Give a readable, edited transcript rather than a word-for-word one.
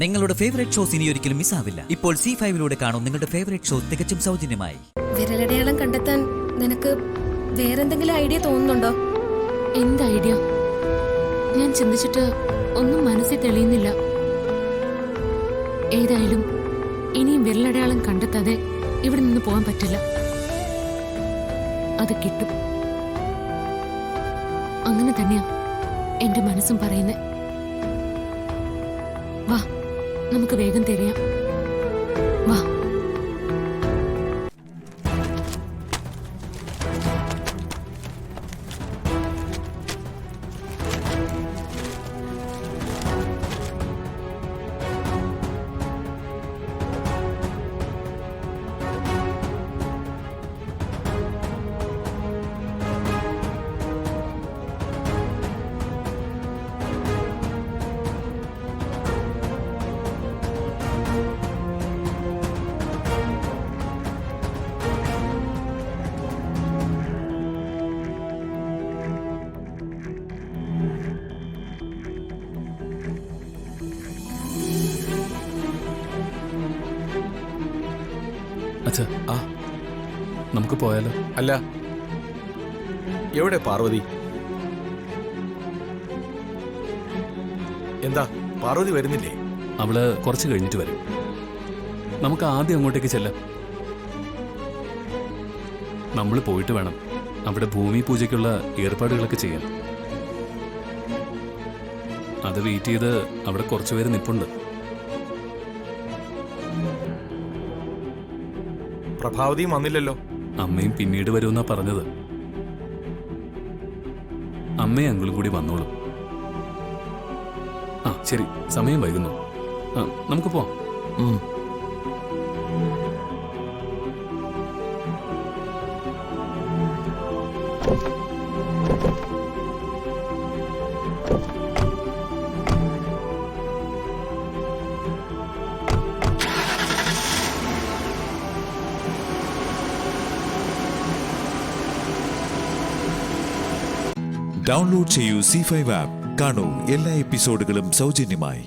നിങ്ങളുടെ favourite shows ഇനി ഒരിക്കലും മിസ്സാവില്ല. ഇപ്പോൾ C5 കാണും നിങ്ങളുടെ ഫേവറേറ്റ് ഷോ തികച്ചും സൗജന്യമായി. വിരലടയാളം കണ്ടെത്താൻ നിനക്ക് വേറെന്തെങ്കിലും ഐഡിയ തോന്നുന്നുണ്ടോ? എന്ത് ഐഡിയ? ഞാൻ ചിന്തിച്ചിട്ട് ഒന്നും മനസ്സിൽ തെളിയുന്നില്ല. ഏതായാലും ഇനിയും വിരലടയാളം കണ്ടെത്താതെ ഇവിടെ നിന്ന് പോകാൻ പറ്റില്ല. അത് കിട്ടും. അങ്ങനെ തന്നെയാ എന്റെ മനസ്സും പറയുന്നേ. വാ, നമുക്ക് വേഗം തിരയാം. വാ. അച്ഛാ, നമുക്ക് പോയാലോ? അല്ല, എവിടെ പാർവതി? എന്താ പാർവതി വരുന്നില്ലേ? അവള് കുറച്ച് കഴിഞ്ഞിട്ട് വരും. നമുക്ക് ആദ്യം അങ്ങോട്ടേക്ക് ചെല്ലാം. നമ്മൾ പോയിട്ട് വേണം അവിടെ ഭൂമി പൂജയ്ക്കുള്ള ഏർപ്പാടുകളൊക്കെ ചെയ്യാൻ. അത് വെയിറ്റ് ചെയ്ത് അവിടെ കുറച്ചുപേര് നിൽപ്പുണ്ട്. പ്രഭാവതിയും വന്നില്ലല്ലോ. അമ്മയും പിന്നീട് വരുമെന്നാ പറഞ്ഞത്. അമ്മയും അങ്കിളും കൂടി വന്നോളും. ശരി, സമയം വൈകുന്നു. നമുക്ക് പോവാം. ഡൗൺലോഡ് ചെയ്യൂ C5 ആപ്പ്. കാണൂ എല്ലാ എപ്പിസോഡുകളും സൗജന്യമായി.